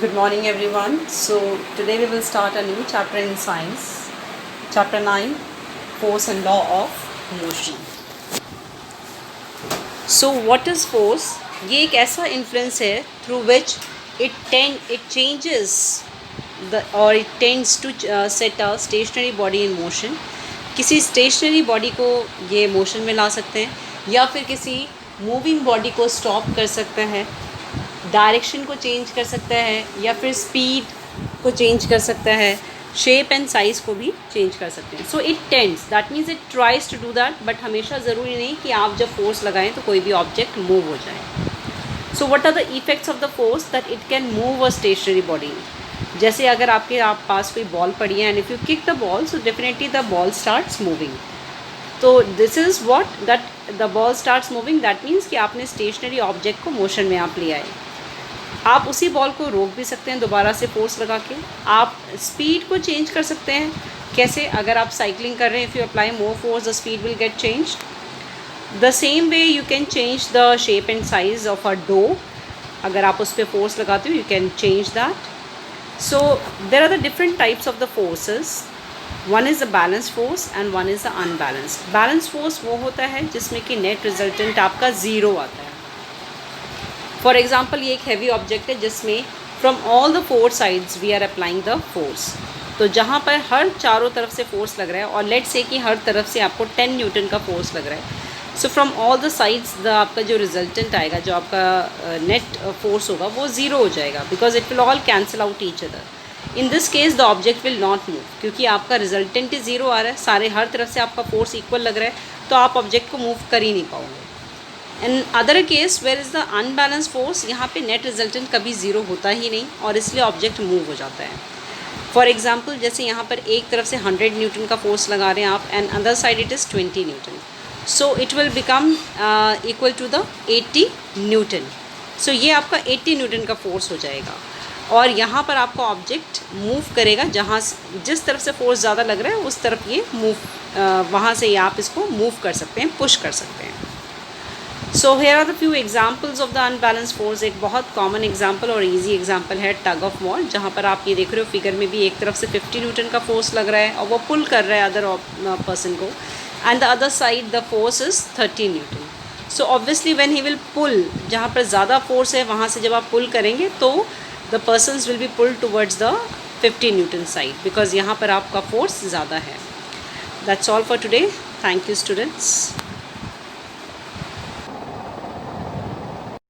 Good morning, everyone. So, today we will start a new chapter in science, chapter 9, Force and Law of Motion. So, what is force? ये एक ऐसा influence है through which it changes it tends to set a stationary body in motion. किसी stationary body को ये motion में ला सकते हैं या फिर किसी moving body को stop कर सकते हैं, डायरेक्शन को चेंज कर सकता है या फिर स्पीड को चेंज कर सकता है, शेप एंड साइज़ को भी चेंज कर सकते हैं. So it tends, that means it tries to do that, but हमेशा ज़रूरी नहीं कि आप जब फोर्स लगाएं तो कोई भी ऑब्जेक्ट मूव हो जाए. So what are the effects of the force? That it can move a stationary body. जैसे अगर आपके पास कोई बॉल पड़ी है and if you kick the ball, so definitely the ball starts moving. तो this is what that the ball starts moving, that means कि आपने स्टेशनरी ऑब्जेक्ट को मोशन में आप ले आए. आप उसी बॉल को रोक भी सकते हैं दोबारा से फोर्स लगा के. आप स्पीड को चेंज कर सकते हैं. कैसे? अगर आप साइकिलिंग कर रहे हैं, if you apply more force the speed will get change. The same way you can change the shape and size of a dough. अगर आप उस पर फोर्स लगाते हो you can change that. So there are the different types of the forces. One is the balance force and one is the unbalanced. Balance force वो होता है जिसमें कि नेट रिजल्टेंट आपका ज़ीरो आता है. फॉर एग्ज़ाम्पल, ये एक हैवी ऑब्जेक्ट है जिसमें from all the four sides we are applying the force. तो जहाँ पर हर चारों तरफ से फोर्स लग रहा है और लेट से कि हर तरफ से आपको 10 न्यूटन का फोर्स लग रहा है. So from all the sides आपका जो रिजल्टेंट आएगा, जो आपका नेट फोर्स होगा, वो ज़ीरो हो जाएगा because it will all cancel out each other. In this case the object will not move, क्योंकि आपका रिजल्टेंट ही ज़ीरो आ रहा है, सारे हर तरफ से आपका फोर्स इक्वल लग रहा है, तो आप ऑब्जेक्ट को मूव कर ही नहीं पाओगे. In other case where is the unbalance force, यहाँ पे नेट रिजल्टेंट कभी ज़ीरो होता ही नहीं और इसलिए ऑब्जेक्ट मूव हो जाता है. फॉर एग्जांपल, जैसे यहाँ पर एक तरफ से 100 न्यूटन का फोर्स लगा रहे हैं आप and other side it is 20 newton. So it will become equal to the 80 newton. So ये आपका 80 न्यूटन का फोर्स हो जाएगा और यहाँ पर आपका ऑब्जेक्ट मूव करेगा. जहाँ जिस तरफ से फोर्स ज़्यादा लग रहा है उस तरफ ये मूव, वहाँ से ये आप इसको मूव कर सकते हैं, पुश कर सकते हैं. So here are the few examples of the unbalance force. एक बहुत कॉमन एग्जाम्पल और ईजी एग्जाम्पल है टग ऑफ वॉर, जहाँ पर आप ये देख रहे हो फिगर में भी एक तरफ से 50 न्यूटन का फोर्स लग रहा है और वो पुल कर रहा है अदर पर्सन को, and the other side the force is 30 newton. So obviously when he will pull, जहाँ पर ज़्यादा फोर्स है वहाँ से जब आप पुल करेंगे तो the persons will be pull towards the 50 newton side, because यहाँ पर आपका फोर्स ज़्यादा है. That's all for today. Thank you students.